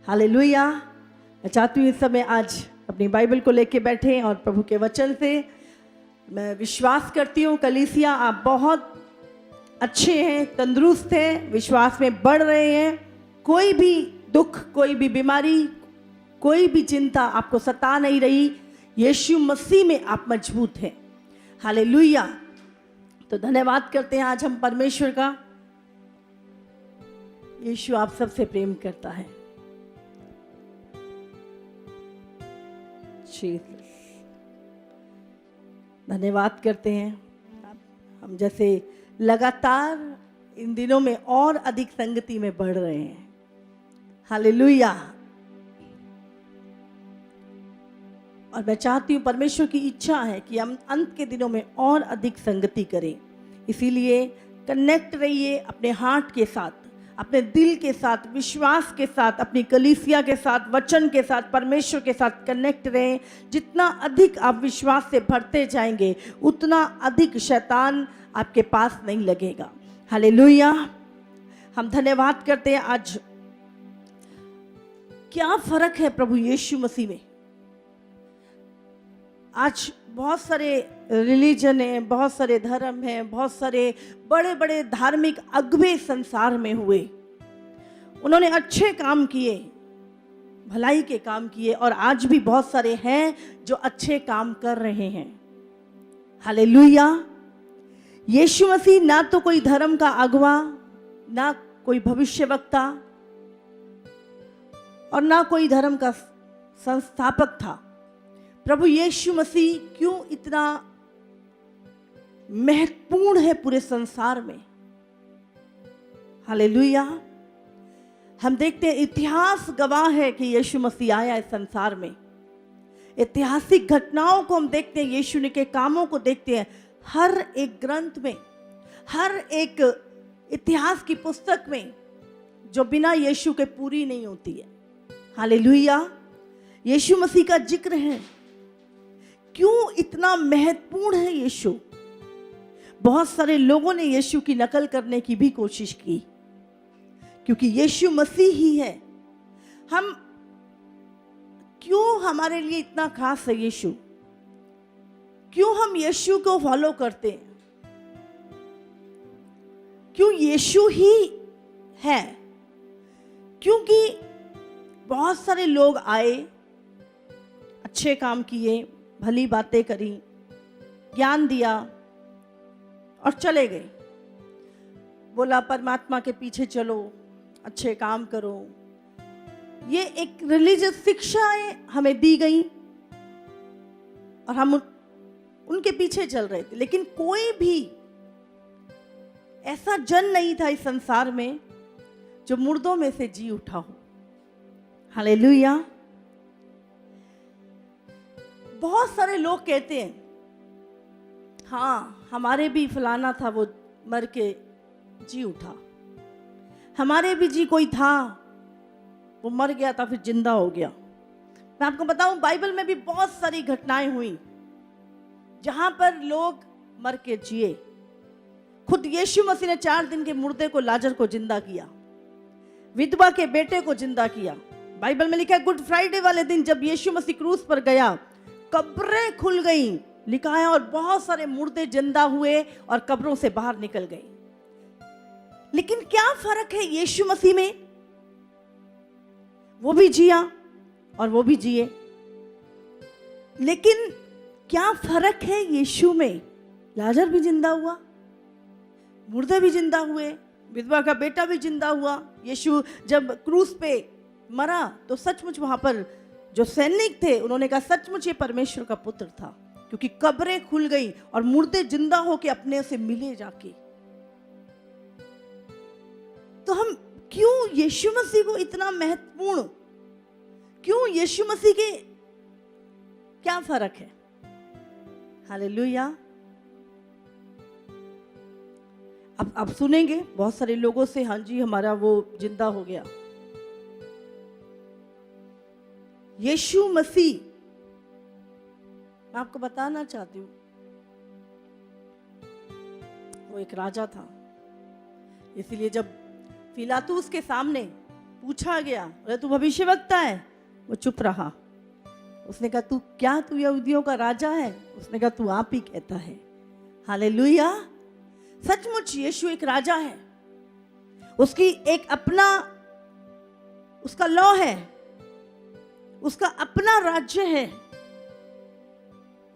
Hallelujah. मैं चाहती हूँ इस समय आज अपनी बाइबल को लेके बैठे और प्रभु के वचन से मैं विश्वास करती हूँ कलीसिया आप बहुत अच्छे हैं, तंदुरुस्त हैं, विश्वास में बढ़ रहे हैं। कोई भी दुख, कोई भी बीमारी, कोई भी चिंता आपको सता नहीं रही। यीशु मसीह में आप मजबूत हैं। हालेलुया। तो धन्यवाद करते हैं आज हम परमेश्वर का। यीशु आप सबसे प्रेम करता है। धन्यवाद करते हैं। हम जैसे लगातार इन दिनों में और अधिक संगति में बढ़ रहे हैं। हालेलुया। और मैं चाहती हूँ, परमेश्वर की इच्छा है कि हम अंत के दिनों में और अधिक संगति करें। इसीलिए कनेक्ट रहिए अपने हार्ट के साथ, अपने दिल के साथ, विश्वास के साथ, अपनी कलीसिया के साथ, वचन के साथ, परमेश्वर के साथ कनेक्ट रहें। जितना अधिक आप विश्वास से भरते जाएंगे उतना अधिक शैतान आपके पास नहीं लगेगा। हालेलुया। हम धन्यवाद करते हैं। आज क्या फर्क है प्रभु यीशु मसीह में। आज बहुत सारे रिलीजन हैं, बहुत सारे धर्म हैं, बहुत सारे बड़े बड़े धार्मिक अगुवे संसार में हुए। उन्होंने अच्छे काम किए, भलाई के काम किए, और आज भी बहुत सारे हैं जो अच्छे काम कर रहे हैं। हालेलुया। यीशु मसीह ना तो कोई धर्म का अगुवा, ना कोई भविष्यवक्ता, और ना कोई धर्म का संस्थापक था। प्रभु यीशु मसीह क्यों इतना महत्वपूर्ण है पूरे संसार में। हालेलुया। हम देखते हैं, इतिहास गवाह है कि यीशु मसीह आया इस संसार में। ऐतिहासिक घटनाओं को हम देखते हैं, यीशु ने के कामों को देखते हैं। हर एक ग्रंथ में, हर एक इतिहास की पुस्तक में जो बिना यीशु के पूरी नहीं होती है। हालेलुया। यीशु मसीह का जिक्र है। क्यों इतना महत्वपूर्ण है यीशु। बहुत सारे लोगों ने यीशु की नकल करने की भी कोशिश की, क्योंकि यीशु मसीह ही है। हम क्यों, हमारे लिए इतना खास है यीशु। क्यों हम यीशु को फॉलो करते हैं। क्यों यीशु ही है। क्योंकि बहुत सारे लोग आए, अच्छे काम किए, भली बातें करी, ज्ञान दिया और चले गए। बोला परमात्मा के पीछे चलो, अच्छे काम करो। ये एक रिलीजियस शिक्षाएं हमें दी गई और हम उनके पीछे चल रहे थे। लेकिन कोई भी ऐसा जन नहीं था इस संसार में जो मुर्दों में से जी उठा हो। हालेलुया। बहुत सारे लोग कहते हैं, हाँ हमारे भी फलाना था, वो मर के जी उठा। हमारे भी जी कोई था, वो मर गया था फिर जिंदा हो गया। मैं आपको बताऊं, बाइबल में भी बहुत सारी घटनाएं हुई जहां पर लोग मर के जिए। खुद यीशु मसीह ने 4 दिन के मुर्दे को, लाजर को जिंदा किया। विधवा के बेटे को जिंदा किया। बाइबल में लिखा है, गुड फ्राइडे वाले दिन जब यीशु मसीह क्रूस पर गया, कब्रें खुल गई, लिखा है, और बहुत सारे मुर्दे जिंदा हुए और कब्रों से बाहर निकल गए। लेकिन क्या फर्क है यीशु मसीह में। वो भी जिया और वो भी जिए। लेकिन क्या फर्क है यीशु में। लाजर भी जिंदा हुआ, मुर्दे भी जिंदा हुए, विधवा का बेटा भी जिंदा हुआ। यीशु जब क्रूस पे मरा तो सचमुच वहां पर जो सैनिक थे उन्होंने कहा सचमुच ये परमेश्वर का पुत्र था, क्योंकि कब्रें खुल गई और मुर्दे जिंदा होके अपने से मिले जाके। तो हम क्यों यीशु मसीह को इतना महत्वपूर्ण, क्यों यीशु मसीह के क्या फर्क है। हालेलुया। अब आप सुनेंगे बहुत सारे लोगों से, हाँ जी हमारा वो जिंदा हो गया। यीशु मसीह, मैं आपको बताना चाहती हूं, वो एक राजा था। इसीलिए जब पिलातुस के सामने पूछा गया, अरे तू भविष्यवक्ता है? वो चुप रहा। उसने कहा तू यहूदियों का राजा है? उसने कहा तू आप ही कहता है। हालेलुया। सचमुच यीशु एक राजा है, उसकी एक अपना उसका लॉ है, उसका अपना राज्य है।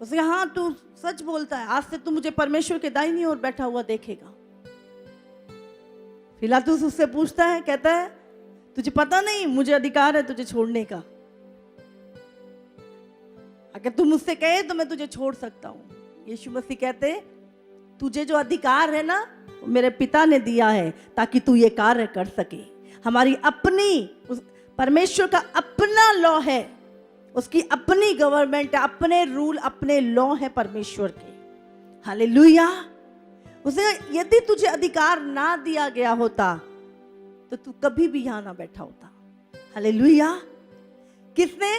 उसने कहा हाँ तू सच बोलता है, आज से तू मुझे परमेश्वर के दाहिनी ओर बैठा हुआ देखेगा। पिलातुस उससे पूछता है, कहता है तुझे पता नहीं मुझे अधिकार है तुझे छोड़ने का? अगर तू मुझसे कहे तो मैं तुझे छोड़ सकता हूं। यीशु मसीह कहते तुझे जो अधिकार है ना वो मेरे पिता ने दिया है ताकि तू ये कार्य कर सके। हमारी अपनी परमेश्वर का अपना लॉ है, उसकी अपनी गवर्नमेंट है, अपने रूल अपने लॉ है परमेश्वर के। हालेलुया। उसे यदि तुझे अधिकार ना दिया गया होता तो तू कभी भी यहां ना बैठा होता। हालेलुया। किसने?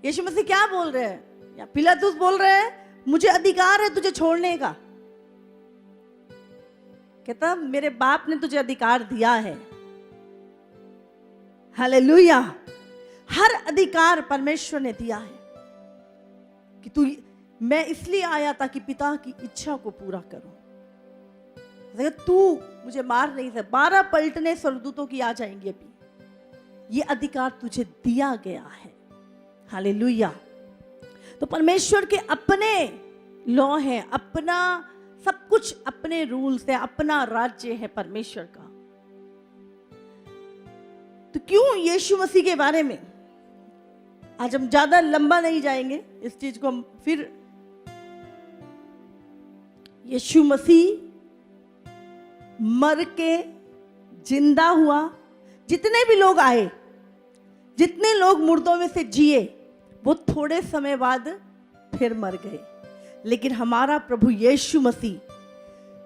यीशु मसीह क्या बोल रहे हैं? या पिलातुस बोल रहे हैं मुझे अधिकार है तुझे छोड़ने का? कहता मेरे बाप ने तुझे अधिकार दिया है। हालेलुया। हर अधिकार परमेश्वर ने दिया है कि तू, मैं इसलिए आया ताकि पिता की इच्छा को पूरा करूं। तू मुझे मार नहीं सकता, 12 पलटने स्वर्गदूतों की आ जाएंगी अभी। ये अधिकार तुझे दिया गया है। हालेलुया। तो परमेश्वर के अपने लॉ है, अपना सब कुछ, अपने रूल्स है, अपना राज्य है परमेश्वर का। तो क्यों यीशु मसीह के बारे में आज हम ज्यादा लंबा नहीं जाएंगे, इस चीज को हम फिर। यीशु मसीह मर के जिंदा हुआ। जितने भी लोग आए, जितने लोग मुर्दों में से जिए, वो थोड़े समय बाद फिर मर गए। लेकिन हमारा प्रभु यीशु मसीह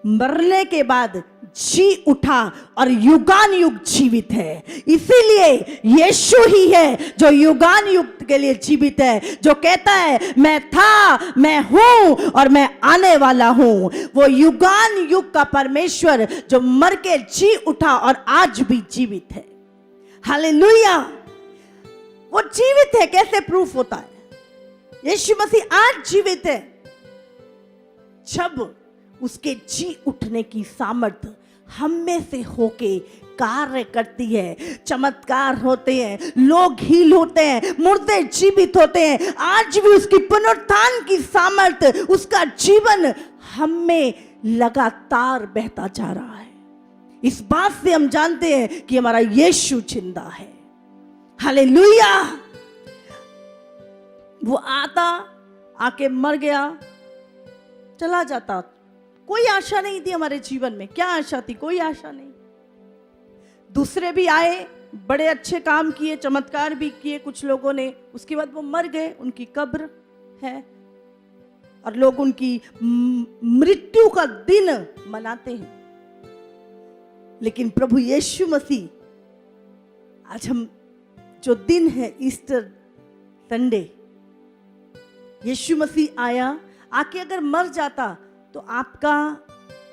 मरने के बाद जी उठा और युगान युग जीवित है। इसीलिए यीशु ही है जो युगान युग के लिए जीवित है, जो कहता है मैं था, मैं हूं और मैं आने वाला हूं। वो युगान युग का परमेश्वर जो मर के जी उठा और आज भी जीवित है। हालेलुया। वो जीवित है। कैसे प्रूफ होता है? यीशु मसीह आज जीवित है जब उसके जी उठने की सामर्थ्य हम में से होके कार्य करती है। चमत्कार होते हैं, लोग हील होते हैं, मुर्दे जीवित होते हैं। आज भी उसकी पुनरुत्थान की सामर्थ्य, उसका जीवन हम में लगातार बहता जा रहा है। इस बात से हम जानते हैं कि हमारा यीशु जिंदा है। हालेलुया। वो आता, आके मर गया, चला जाता। कोई आशा नहीं थी हमारे जीवन में। क्या आशा थी? कोई आशा नहीं। दूसरे भी आए, बड़े अच्छे काम किए, चमत्कार भी किए कुछ लोगों ने, उसके बाद वो मर गए। उनकी कब्र है और लोग उनकी मृत्यु का दिन मनाते हैं। लेकिन प्रभु यीशु मसीह, आज हम जो दिन है ईस्टर संडे, यीशु मसीह आया, आके अगर मर जाता तो आपका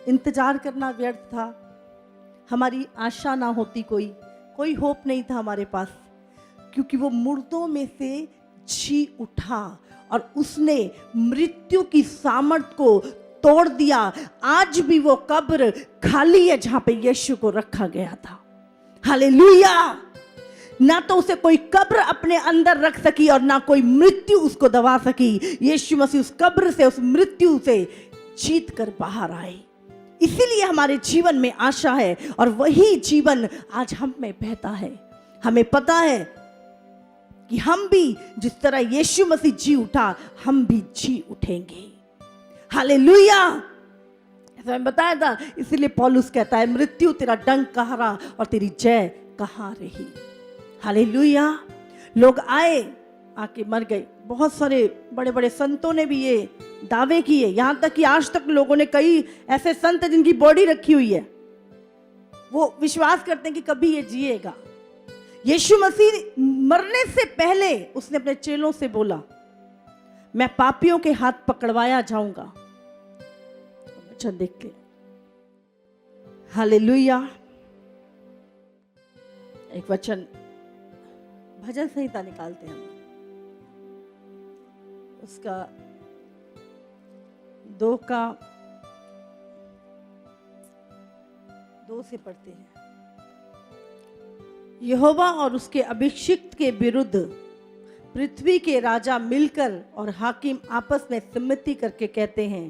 इंतजार करना व्यर्थ था। हमारी आशा ना होती, कोई होप नहीं था हमारे पास, क्योंकि वो मुर्दों में से जी उठा और उसने मृत्यु की सामर्थ को तोड़ दिया। आज भी वो कब्र खाली है जहां पे यीशु को रखा गया था। हालेलुया। ना तो उसे कोई कब्र अपने अंदर रख सकी और ना कोई मृत्यु उसको दबा सकी। यीशु मसीह उस कब्र से, उस मृत्यु से जीत कर बाहर आए। इसीलिए हमारे जीवन में आशा है और वही जीवन आज हम में बहता है। हमें पता है कि हम भी जिस तरह यीशु मसीह जी उठा, हम भी जी उठेंगे। हालेलुया। ऐसा मैं बताया था। इसीलिए पौलुस कहता है मृत्यु तेरा डंक कहाँ रहा और तेरी जय कहाँ रही। हालेलुया। लोग आए, आके मर गए। बहुत सारे बड़े बड़े संतों ने भी ये दावे किए, यहां तक कि आज तक लोगों ने, कई ऐसे संत जिनकी बॉडी रखी हुई है, वो विश्वास करते हैं कि कभी ये जिएगा। यीशु मसीह मरने से पहले उसने अपने चेलों से बोला, मैं पापियों के हाथ पकड़वाया जाऊंगा। अच्छा देखते। हालेलुया। एक वचन भजन संहिता निकालते हैं, हम उसका 2 से पढ़ते हैं। यहोवा और उसके अभिषिक्त के विरुद्ध पृथ्वी के राजा मिलकर और हाकिम आपस में सम्मति करके कहते हैं,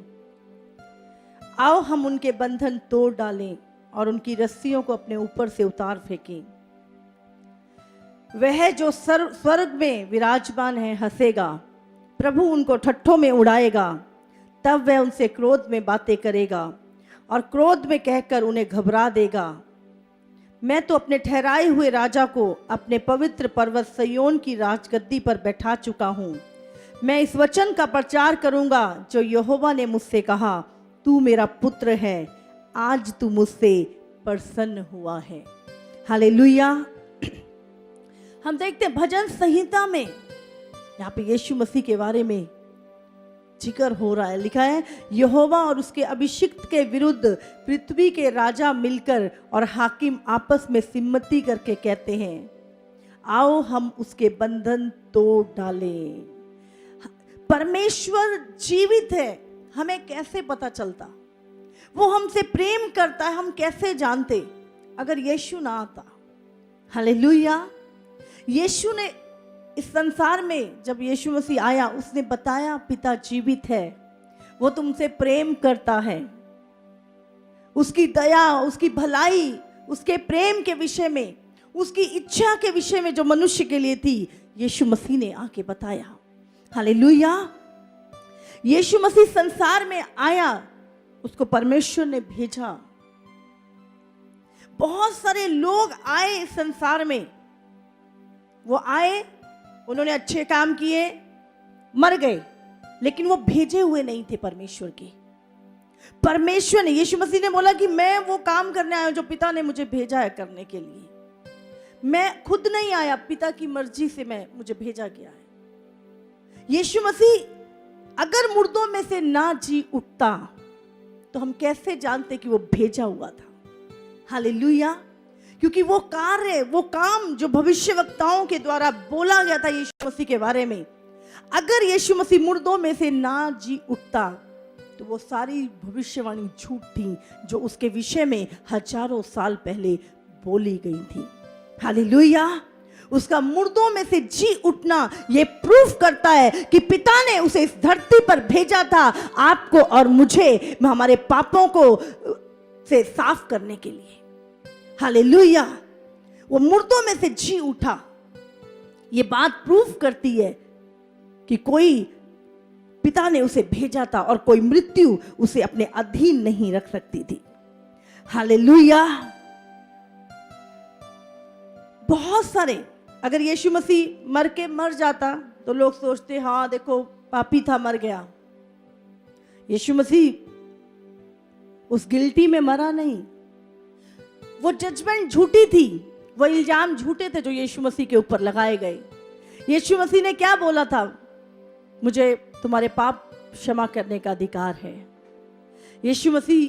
आओ हम उनके बंधन तोड़ डालें और उनकी रस्सियों को अपने ऊपर से उतार फेंकें। वह जो स्वर्ग में विराजमान है हंसेगा, प्रभु उनको ठट्ठों में उड़ाएगा। तब वह उनसे क्रोध में बातें करेगा और क्रोध में कहकर उन्हें घबरा देगा। मैं तो अपने ठहराए हुए राजा को अपने पवित्र पर्वत सिय्योन की राजगद्दी पर बैठा चुका हूँ। मैं इस वचन का प्रचार करूंगा जो यहोवा ने मुझसे कहा, तू मेरा पुत्र है, आज तू मुझसे प्रसन्न हुआ है। हालेलुया। हम देखते हैं भजन संहिता में यहाँ पे यीशु मसीह के बारे में जिक्र हो रहा है। लिखा है, यहोवा और उसके अभिषिक्त के विरुद्ध पृथ्वी के राजा मिलकर और हाकिम आपस में सम्मति करके कहते हैं, आओ हम उसके बंधन तोड़ डालें। परमेश्वर जीवित है, हमें कैसे पता चलता? वो हमसे प्रेम करता है, हम कैसे जानते अगर यीशु ना आता? हालेलुया। यीशु ने इस संसार में, जब यीशु मसीह आया, उसने बताया पिता जीवित है, वो तुमसे प्रेम करता है। उसकी दया, उसकी भलाई, उसके प्रेम के विषय में, उसकी इच्छा के विषय में जो मनुष्य के लिए थी, यीशु मसीह ने आके बताया। हालेलुया। यीशु मसीह संसार में आया, उसको परमेश्वर ने भेजा। बहुत सारे लोग आए इस संसार में, वो आए, उन्होंने अच्छे काम किए, मर गए, लेकिन वो भेजे हुए नहीं थे परमेश्वर के। परमेश्वर ने, यीशु मसीह ने बोला कि मैं वो काम करने आया हूं जो पिता ने मुझे भेजा है करने के लिए। मैं खुद नहीं आया, पिता की मर्जी से मुझे भेजा गया है। यीशु मसीह अगर मुर्दों में से ना जी उठता तो हम कैसे जानते कि वो भेजा हुआ था? हालेलुया। क्योंकि वो कार्य, वो काम जो भविष्यवक्ताओं के द्वारा बोला गया था यीशु मसीह के बारे में, अगर यीशु मसीह मुर्दों में से ना जी उठता तो वो सारी भविष्यवाणी झूठ थी जो उसके विषय में हजारों साल पहले बोली गई थी। हालेलुया। उसका मुर्दों में से जी उठना ये प्रूफ करता है कि पिता ने उसे इस धरती पर भेजा था, आपको और मुझे हमारे पापों को से साफ करने के लिए। हालेलुया। वो मुर्दों में से जी उठा। ये बात प्रूफ करती है कि कोई पिता ने उसे भेजा था और कोई मृत्यु उसे अपने अधीन नहीं रख सकती थी। हालेलुया। बहुत सारे, अगर यीशु मसीह मर जाता तो लोग सोचते, हाँ देखो पापी था, मर गया। यीशु मसीह उस गिल्टी में मरा नहीं। वो जजमेंट झूठी थी, वो इल्जाम झूठे थे जो यीशु मसीह के ऊपर लगाए गए। यीशु मसीह ने क्या बोला था? मुझे तुम्हारे पाप क्षमा करने का अधिकार है। यीशु मसीह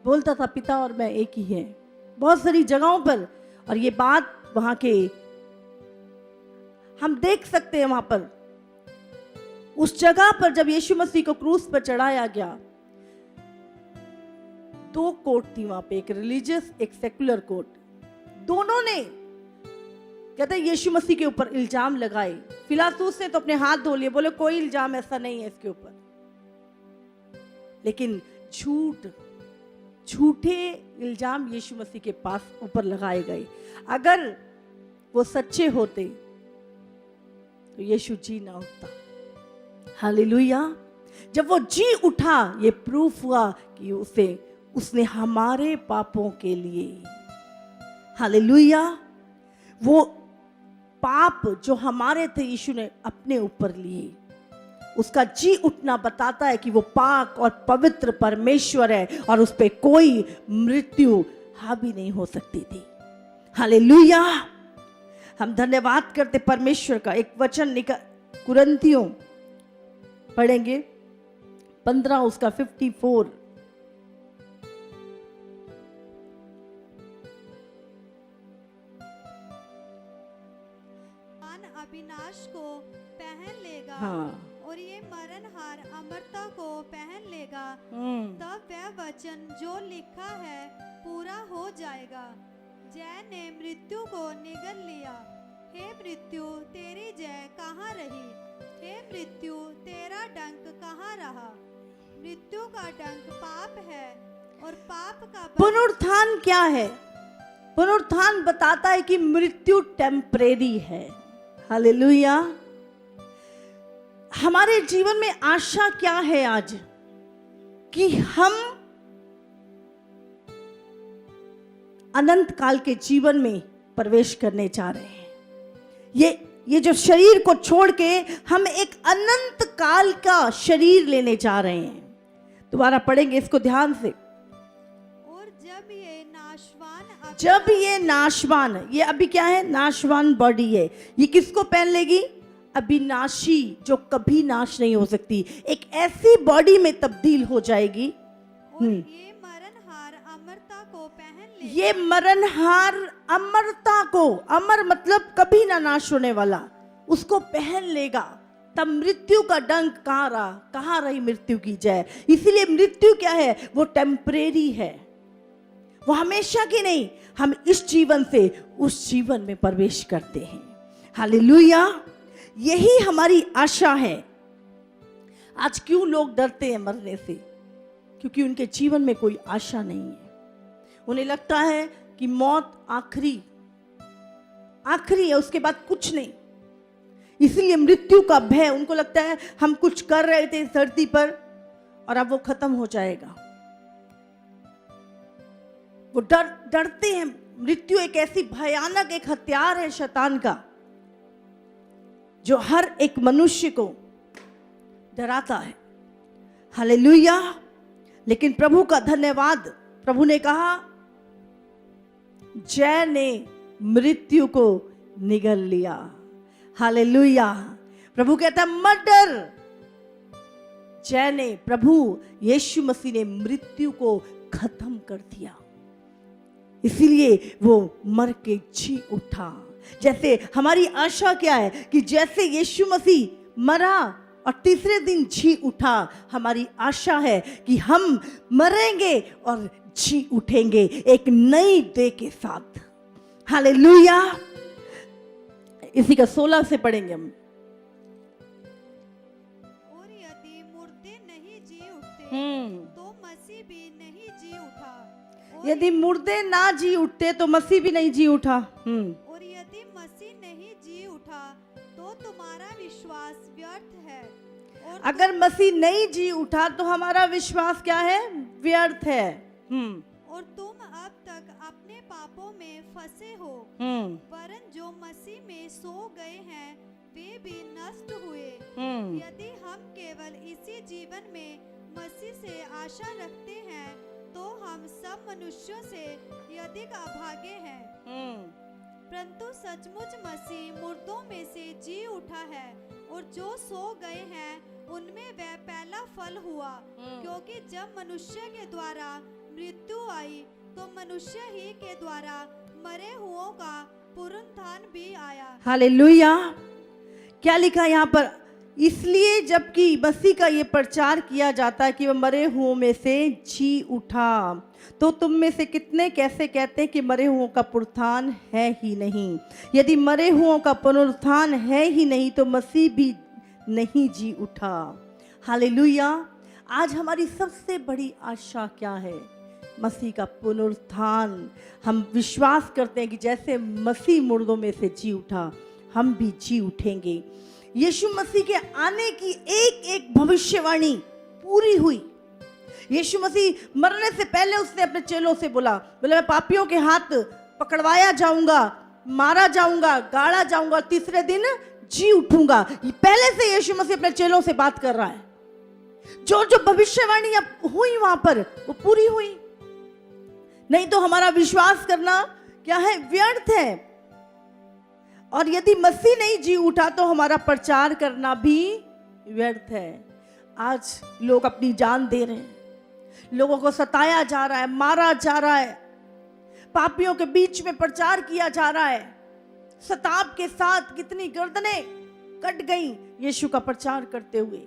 बोलता था पिता और मैं एक ही हैं, बहुत सारी जगहों पर। और ये बात वहां के हम देख सकते हैं, वहां पर उस जगह पर जब यीशु मसीह को क्रूस पर चढ़ाया गया, 2 कोर्ट थी वहां पे, एक रिलीजियस, एक सेकुलर कोर्ट। दोनों ने कहते यीशु मसीह के ऊपर इल्जाम लगाए। फिलातुस ने तो अपने हाथ धो लिए, बोले कोई इल्जाम ऐसा नहीं है इसके ऊपर। लेकिन झूठे इल्जाम यीशु मसीह के पास ऊपर लगाए गए। अगर वो सच्चे होते तो यीशु जी ना उठता। हालेलुया। जब वो जी उठा, ये प्रूफ हुआ कि उसने हमारे पापों के लिए, हालेलुया, वो पाप जो हमारे थे यीशु ने अपने ऊपर लिए। उसका जी उठना बताता है कि वो पाक और पवित्र परमेश्वर है और उस पे कोई मृत्यु हावी नहीं हो सकती थी। हालेलुया। हम धन्यवाद करते परमेश्वर का। एक वचन कुरिन्थियों पढ़ेंगे 15 उसका 54। नाशवान अविनाश को पहन लेगा। हाँ। और ये मरणहार अमरता को पहन लेगा। तब वह वचन जो लिखा है पूरा हो जाएगा। जय ने मृत्यु को निगल लिया। हे मृत्यु, तेरी जय कहाँ रही? हे मृत्यु, तेरा डंक कहाँ रहा? मृत्यु का डंक पाप है और पाप का पुनरुत्थान क्या है? पुनरुत्थान बताता है कि मृत्यु टेम्परेरी है। हालेलुया। हमारे जीवन में आशा क्या है आज? कि हम अनंत काल के जीवन में प्रवेश करने जा रहे हैं। ये जो शरीर को छोड़ के हम एक अनंत काल का शरीर लेने जा रहे हैं। दोबारा पढ़ेंगे इसको ध्यान से। और जब ये नाशवान, ये अभी क्या है? नाशवान बॉडी है। ये किसको पहन लेगी? अविनाशी, जो कभी नाश नहीं हो सकती, एक ऐसी बॉडी में तब्दील हो जाएगी। और ये मरणहार अमरता को पहन ले। ये मरणहार अमरता को, अमर मतलब कभी ना नाश होने वाला, उसको पहन लेगा। तब मृत्यु का डंक कहाँ रहा? कहाँ रही मृत्यु की जय? इसीलिए मृत्यु क्या है? वो टेम्परेरी है, वो हमेशा की नहीं। हम इस जीवन से उस जीवन में प्रवेश करते हैं। हालेलुया। यही हमारी आशा है। आज क्यों लोग डरते हैं मरने से? क्योंकि उनके जीवन में कोई आशा नहीं है। उन्हें लगता है कि मौत आखिरी है, उसके बाद कुछ नहीं। इसलिए मृत्यु का भय, उनको लगता है हम कुछ कर रहे थे इस धरती पर और अब वो खत्म हो जाएगा। वो डरते हैं। मृत्यु एक ऐसी भयानक एक हथियार है शैतान का, जो हर एक मनुष्य को डराता है। हालेलुया। लेकिन प्रभु का धन्यवाद, प्रभु ने कहा जय ने मृत्यु को निगल लिया। हालेलुया। प्रभु कहता मत डर। जय ने, प्रभु यीशु मसीह ने मृत्यु को खत्म कर दिया। इसीलिए वो मर के जी उठा। जैसे हमारी आशा क्या है कि जैसे यीशु मसीह मरा और तीसरे दिन जी उठा, हमारी आशा है कि हम मरेंगे और जी उठेंगे एक नई देह के साथ। हालेलुया। इसी का 16 से पढ़ेंगे हम। और यदि मुर्दे नहीं जी उठते तो मसीह भी नहीं जी उठा। यदि मुर्दे ना जी उठते तो मसीह भी नहीं जी उठा। और यदि मसीह नहीं जी उठा तो तुम्हारा विश्वास व्यर्थ है। और अगर मसीह नहीं जी उठा तो हमारा विश्वास क्या है? व्यर्थ है। और तुम अब तक अपने पापों में फंसे हो। वरन जो मसीह में सो गए हैं वे भी नष्ट हुए। यदि हम केवल इसी जीवन में मसीह से आशा रखते हैं तो हम सब मनुष्यों से अधिक अभागे हैं। परंतु सचमुच मसीह मुर्दों में से जी उठा है और जो सो गए हैं उनमें वह पहला फल हुआ। क्योंकि जब मनुष्य के द्वारा मृत्यु आई तो मनुष्य ही के द्वारा मरे हुओं का पुनरुत्थान भी आया। हालेलुया। क्या लिखा यहाँ पर? इसलिए जबकि मसीह का ये प्रचार किया जाता है कि वह मरे हुओं में से जी उठा, तो तुम में से कितने कैसे कहते हैं कि मरे हुओं का पुनरुत्थान है ही नहीं? यदि मरे हुओं का पुनरुत्थान है ही नहीं तो मसीह भी नहीं जी उठा। हालेलुया। आज हमारी सबसे बड़ी आशा क्या है? मसीह का पुनरुत्थान। हम विश्वास करते हैं कि जैसे मसीह मुर्दों में से जी उठा, हम भी जी उठेंगे। यीशु मसीह के आने की एक एक भविष्यवाणी पूरी हुई। यीशु मसीह मरने से पहले उसने अपने चेलों से बोला मैं पापियों के हाथ पकड़वाया जाऊंगा, मारा जाऊंगा, गाड़ा जाऊंगा, तीसरे दिन जी उठूंगा। पहले से यीशु मसीह अपने चेलों से बात कर रहा है। जो जो भविष्यवाणी अब हुई वहां पर वो पूरी हुई। नहीं तो हमारा विश्वास करना क्या है? व्यर्थ है। और यदि मसीह नहीं जी उठा तो हमारा प्रचार करना भी व्यर्थ है। आज लोग अपनी जान दे रहे हैं, लोगों को सताया जा रहा है, मारा जा रहा है, पापियों के बीच में प्रचार किया जा रहा है। सताब के साथ कितनी गर्दनें कट गई यीशु का प्रचार करते हुए।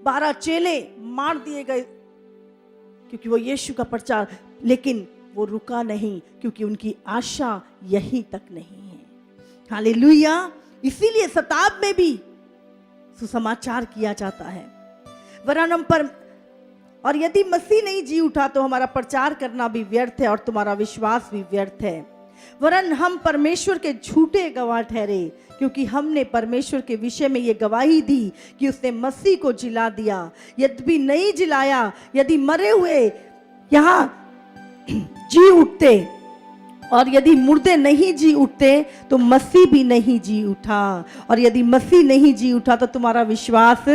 12 चेले मार दिए गए क्योंकि वो यीशु का प्रचार, लेकिन वो रुका नहीं क्योंकि उनकी आशा यहीं तक नहीं है। हालेलुया। इसीलिए सताब में भी सुसमाचार किया जाता है। वरन हम पर, और यदि मसीह नहीं जी उठा तो हमारा प्रचार करना भी व्यर्थ है और तुम्हारा विश्वास भी व्यर्थ है। वरन हम परमेश्वर के झूठे गवाह ठहरे, क्योंकि हमने परमेश्वर के विषय में ये गवाही दी कि उसने मसीह को जिला दिया। यद्यपि नहीं जिलाया, यदि मरे हुए यहाँ जी उठते और यदि मुर्दे नहीं जी उठते तो मसीह भी नहीं जी उठा, और यदि मसीह नहीं जी उठा तो तुम्हारा विश्वास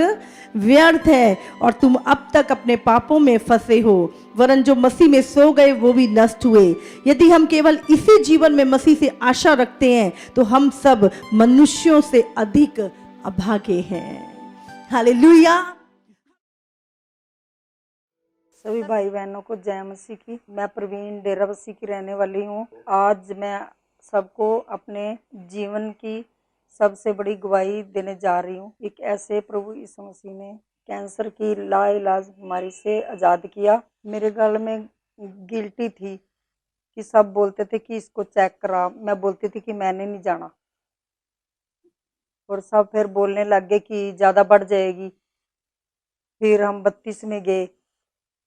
व्यर्थ है और तुम अब तक अपने पापों में फंसे हो। वरन जो मसीह में सो गए वो भी नष्ट हुए। यदि हम केवल इसी जीवन में मसीह से आशा रखते हैं तो हम सब मनुष्यों से अधिक अभागे हैं। हालेलुया। सभी भाई बहनों को जय मसीह की। मैं प्रवीण डेराबस्सी की रहने वाली हूँ। आज मैं सबको अपने जीवन की सबसे बड़ी गवाही देने जा रही हूँ। एक ऐसे प्रभु यीशु मसीह ने कैंसर की लाइलाज बीमारी से आज़ाद किया। मेरे गल में गिल्टी थी कि सब बोलते थे कि इसको चेक करा, मैं बोलती थी कि मैंने नहीं जाना, और सब फिर बोलने लग गए कि ज़्यादा बढ़ जाएगी। फिर हम 32 में गए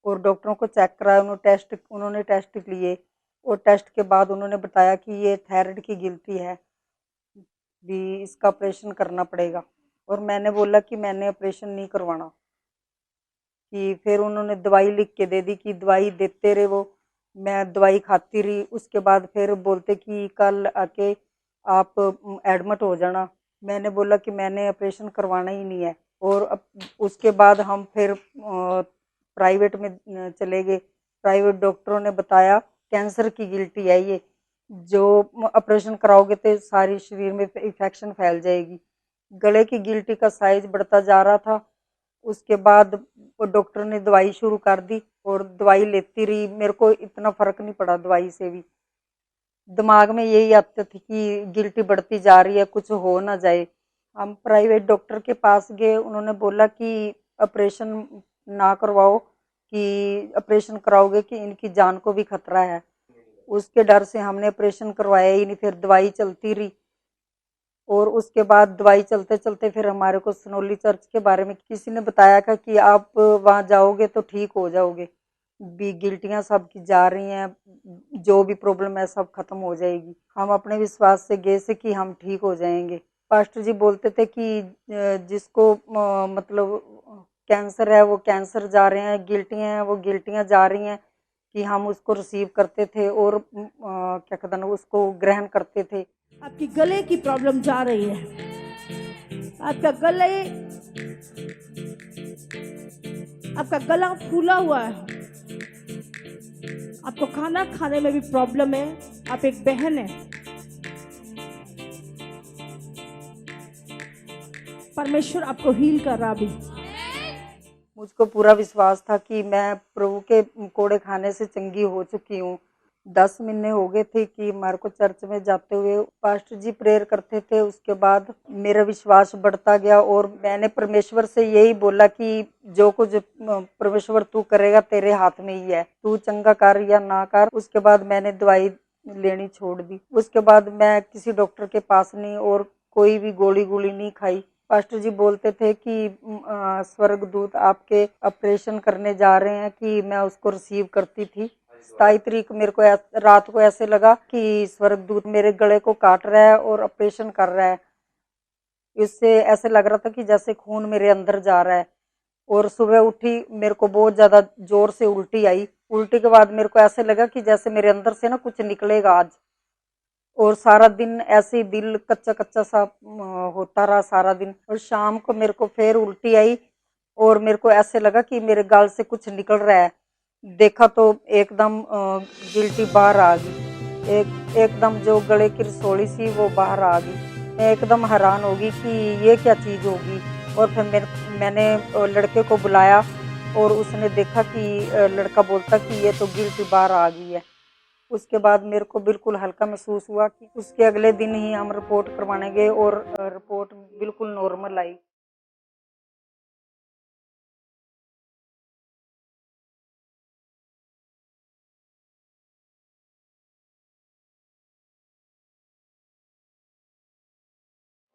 और डॉक्टरों को चेक कराया। उन्होंने टेस्ट लिए और टेस्ट के बाद उन्होंने बताया कि ये थायराइड की गिल्टी है, भी इसका ऑपरेशन करना पड़ेगा। और मैंने बोला कि मैंने ऑपरेशन नहीं करवाना। कि फिर उन्होंने दवाई लिख के दे दी कि दवाई देते रहे वो, मैं दवाई खाती रही। उसके बाद फिर बोलते कि कल आके आप एडमिट हो जाना। मैंने बोला कि मैंने ऑपरेशन करवाना ही नहीं है। और उसके बाद हम फिर प्राइवेट में चले गए। प्राइवेट डॉक्टरों ने बताया कैंसर की गिल्टी है ये, जो ऑपरेशन कराओगे तो सारी शरीर में इन्फेक्शन फैल जाएगी। गले की गिल्टी का साइज बढ़ता जा रहा था। उसके बाद डॉक्टर ने दवाई शुरू कर दी और दवाई लेती रही। मेरे को इतना फर्क नहीं पड़ा दवाई से भी। दिमाग में यही आदत थी कि गिल्टी बढ़ती जा रही है, कुछ हो ना जाए। हम प्राइवेट डॉक्टर के पास गए। उन्होंने बोला कि ऑपरेशन ना करवाओ, कि ऑपरेशन कराओगे कि इनकी जान को भी खतरा है। उसके डर से हमने ऑपरेशन करवाया ही नहीं। फिर दवाई चलती रही और उसके बाद दवाई चलते चलते फिर हमारे को सनोली चर्च के बारे में किसी ने बताया था कि आप वहाँ जाओगे तो ठीक हो जाओगे, भी गिल्टियाँ सब की जा रही हैं, जो भी प्रॉब्लम है सब खत्म हो जाएगी। हम अपने विश्वास से गए से कि हम ठीक हो जाएंगे। पास्टर जी बोलते थे कि जिसको मतलब कैंसर है वो कैंसर जा रहे हैं, गिल्टियाँ हैं वो गिल्टियाँ जा रही हैं, कि हम उसको रिसीव करते थे और क्या कहते हैं उसको ग्रहण करते थे। आपकी गले की प्रॉब्लम जा रही है। आपका गला फूला हुआ है। आपको खाना खाने में भी प्रॉब्लम है। आप एक बहन है। परमेश्वर आपको हील कर रहा भी। मुझको पूरा विश्वास था कि मैं प्रभु के कोड़े खाने से चंगी हो चुकी हूँ। 10 महीने हो गए थे कि हमारे को चर्च में जाते हुए पास्टर जी प्रेयर करते थे। उसके बाद मेरा विश्वास बढ़ता गया और मैंने परमेश्वर से यही बोला कि जो कुछ परमेश्वर तू करेगा तेरे हाथ में ही है, तू चंगा कर या ना कर। उसके बाद मैंने दवाई लेनी छोड़ दी। उसके बाद मैं किसी डॉक्टर के पास नहीं और कोई भी गोली नहीं खाई। पास्टर जी बोलते थे कि स्वर्गदूत आपके ऑपरेशन करने जा रहे हैं, कि मैं उसको रिसीव करती थी। 27 तारीख मेरे को रात को ऐसे लगा कि स्वर्गदूत मेरे गले को काट रहा है और ऑपरेशन कर रहा है। इससे ऐसे लग रहा था कि जैसे खून मेरे अंदर जा रहा है। और सुबह उठी, मेरे को बहुत ज़्यादा जोर से उल्टी आई। उल्टी के बाद मेरे को ऐसे लगा कि जैसे मेरे अंदर से ना कुछ निकलेगा आज। और सारा दिन ऐसे ही दिल कच्चा कच्चा सा होता रहा सारा दिन। और शाम को मेरे को फिर उल्टी आई और मेरे को ऐसे लगा कि मेरे गाल से कुछ निकल रहा है। देखा तो एकदम गिल्टी बाहर आ गई। एकदम जो गले की रसोली सी वो बाहर आ गई। मैं एकदम हैरान हो गई कि ये क्या चीज़ होगी। और फिर मैंने लड़के को बुलाया और उसने देखा कि लड़का बोलता कि ये तो गिल्टी बाहर आ गई है। उसके बाद मेरे को बिल्कुल हल्का महसूस हुआ कि उसके अगले दिन ही हम रिपोर्ट करवाने गए और रिपोर्ट बिल्कुल नॉर्मल आई।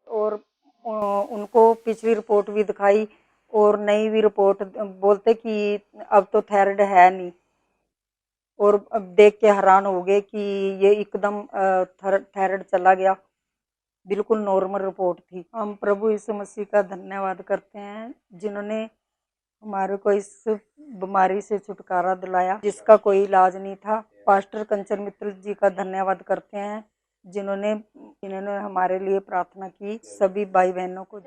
और उनको पिछली रिपोर्ट भी दिखाई और नई भी रिपोर्ट बोलते कि अब तो थायराइड है नहीं, और अब देख के हैरान हो गए कि ये एकदम थायराइड चला गया, बिल्कुल नॉर्मल रिपोर्ट थी। हम प्रभु यीशु मसीह का धन्यवाद करते हैं जिन्होंने हमारे को इस बीमारी से छुटकारा दिलाया जिसका कोई इलाज नहीं था। पास्टर कंचन मित्तल जी का धन्यवाद करते हैं जिन्होंने हमारे लिए प्रार्थना की। सभी भाई बहनों को